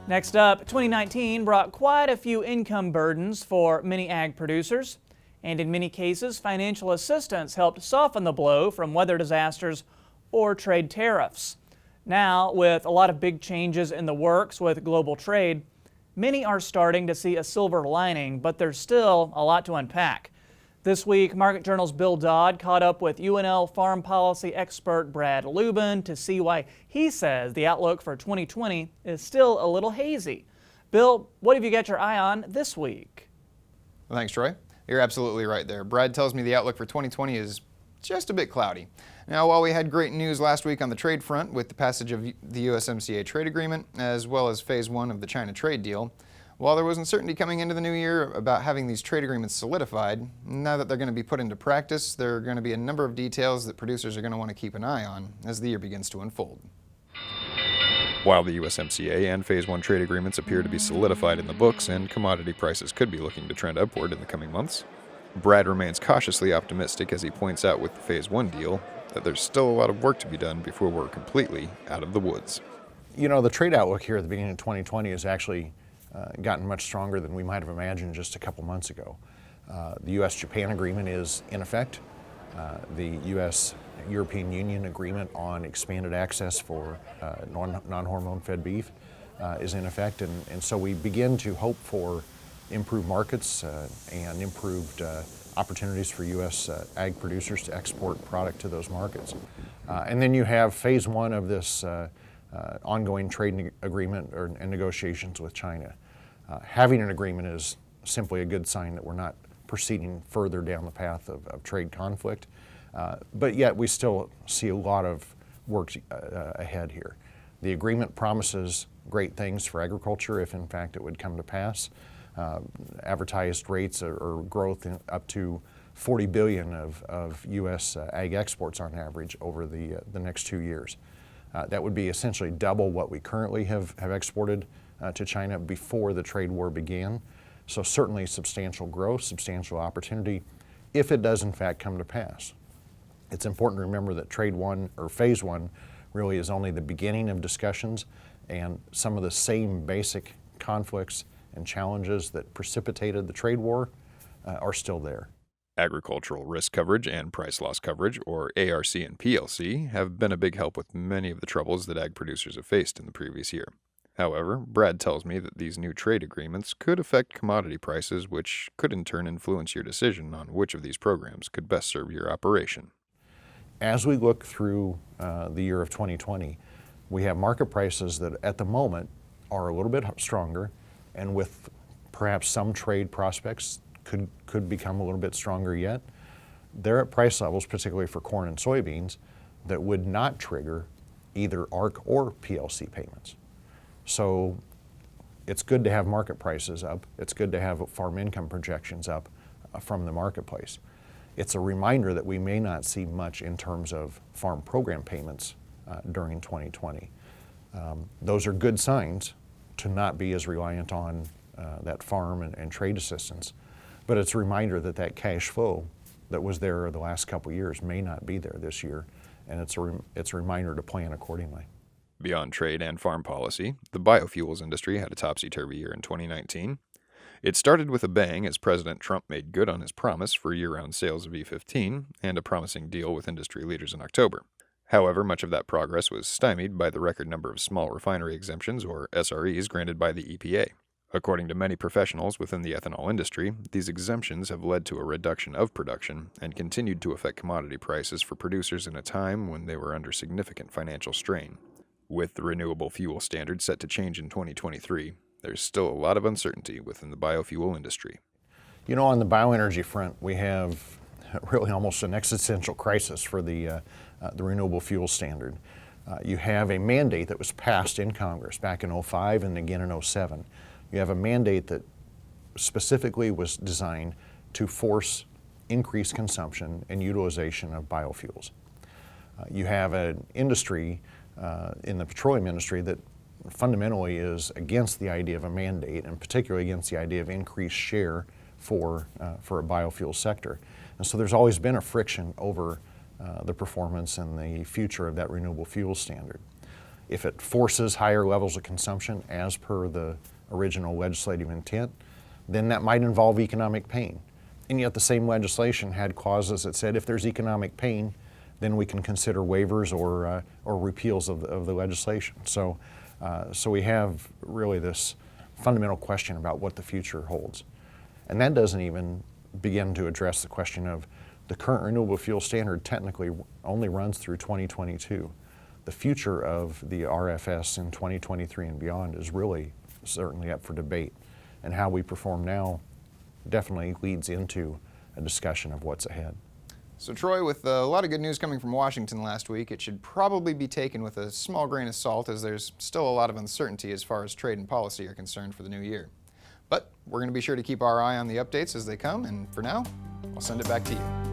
Next up, 2019 brought quite a few income burdens for many ag producers, and in many cases, financial assistance helped soften the blow from weather disasters or trade tariffs. Now, with a lot of big changes in the works with global trade, many are starting to see a silver lining, but there's still a lot to unpack. This week, Market Journal's Bill Dodd caught up with UNL farm policy expert Brad Lubben to see why he says the outlook for 2020 is still a little hazy. Bill, what have you got your eye on this week? Well, thanks, Troy. You're absolutely right there. Brad tells me the outlook for 2020 is just a bit cloudy. Now, while we had great news last week on the trade front with the passage of the USMCA trade agreement, as well as phase 1 of the China trade deal, while there was uncertainty coming into the new year about having these trade agreements solidified, now that they're going to be put into practice, there are going to be a number of details that producers are going to want to keep an eye on as the year begins to unfold. While the USMCA and Phase 1 trade agreements appear to be solidified in the books and commodity prices could be looking to trend upward in the coming months, Brad remains cautiously optimistic as he points out with the Phase 1 deal that there's still a lot of work to be done before we're completely out of the woods. You know, the trade outlook here at the beginning of 2020 has actually gotten much stronger than we might have imagined just a couple months ago. The U.S.-Japan agreement is in effect. The U.S.-European Union agreement on expanded access for non-hormone fed beef is in effect, and so we begin to hope for improved markets and improved opportunities for U.S. ag producers to export product to those markets. And then you have phase 1 of this ongoing trade agreement and negotiations with China. Having an agreement is simply a good sign that we're not proceeding further down the path of trade conflict, but yet we still see a lot of work ahead here. The agreement promises great things for agriculture if in fact it would come to pass. Advertised rates or growth up to 40 billion of U.S. ag exports on average over the next 2 years. That would be essentially double what we currently have exported to China before the trade war began. So certainly substantial growth, substantial opportunity, if it does in fact come to pass. It's important to remember that trade 1 or phase 1 really is only the beginning of discussions, and some of the same basic conflicts and challenges that precipitated the trade war are still there. Agricultural risk coverage and price loss coverage, or ARC and PLC, have been a big help with many of the troubles that ag producers have faced in the previous year. However, Brad tells me that these new trade agreements could affect commodity prices, which could in turn influence your decision on which of these programs could best serve your operation. As we look through the year of 2020, we have market prices that at the moment are a little bit stronger, and with perhaps some trade prospects could become a little bit stronger yet. They're at price levels, particularly for corn and soybeans, that would not trigger either ARC or PLC payments. So it's good to have market prices up. It's good to have farm income projections up from the marketplace. It's a reminder that we may not see much in terms of farm program payments during 2020. Those are good signs to not be as reliant on that farm and trade assistance. But it's a reminder that that cash flow that was there the last couple of years may not be there this year, and it's a reminder to plan accordingly. Beyond trade and farm policy, the biofuels industry had a topsy-turvy year in 2019. It started with a bang as President Trump made good on his promise for year-round sales of E15 and a promising deal with industry leaders in October. However, much of that progress was stymied by the record number of small refinery exemptions, or SREs, granted by the EPA. According to many professionals within the ethanol industry, these exemptions have led to a reduction of production and continued to affect commodity prices for producers in a time when they were under significant financial strain. With the renewable fuel standard set to change in 2023, there's still a lot of uncertainty within the biofuel industry. You know, on the bioenergy front, we have really almost an existential crisis for the renewable fuel standard. You have a mandate that was passed in Congress back in 2005 and again in 2007. You have a mandate that specifically was designed to force increased consumption and utilization of biofuels. You have an industry in the petroleum industry that fundamentally is against the idea of a mandate, and particularly against the idea of increased share for a biofuel sector. And so there's always been a friction over the performance and the future of that renewable fuel standard. If it forces higher levels of consumption as per the original legislative intent, then that might involve economic pain. And yet the same legislation had clauses that said if there's economic pain, then we can consider waivers or repeals of the legislation. So we have really this fundamental question about what the future holds. And that doesn't even begin to address the question of the current renewable fuel standard technically only runs through 2022. The future of the RFS in 2023 and beyond is really certainly up for debate. And how we perform now definitely leads into a discussion of what's ahead. So Troy, with a lot of good news coming from Washington last week, it should probably be taken with a small grain of salt, as there's still a lot of uncertainty as far as trade and policy are concerned for the new year. But we're going to be sure to keep our eye on the updates as they come, and for now, I'll send it back to you.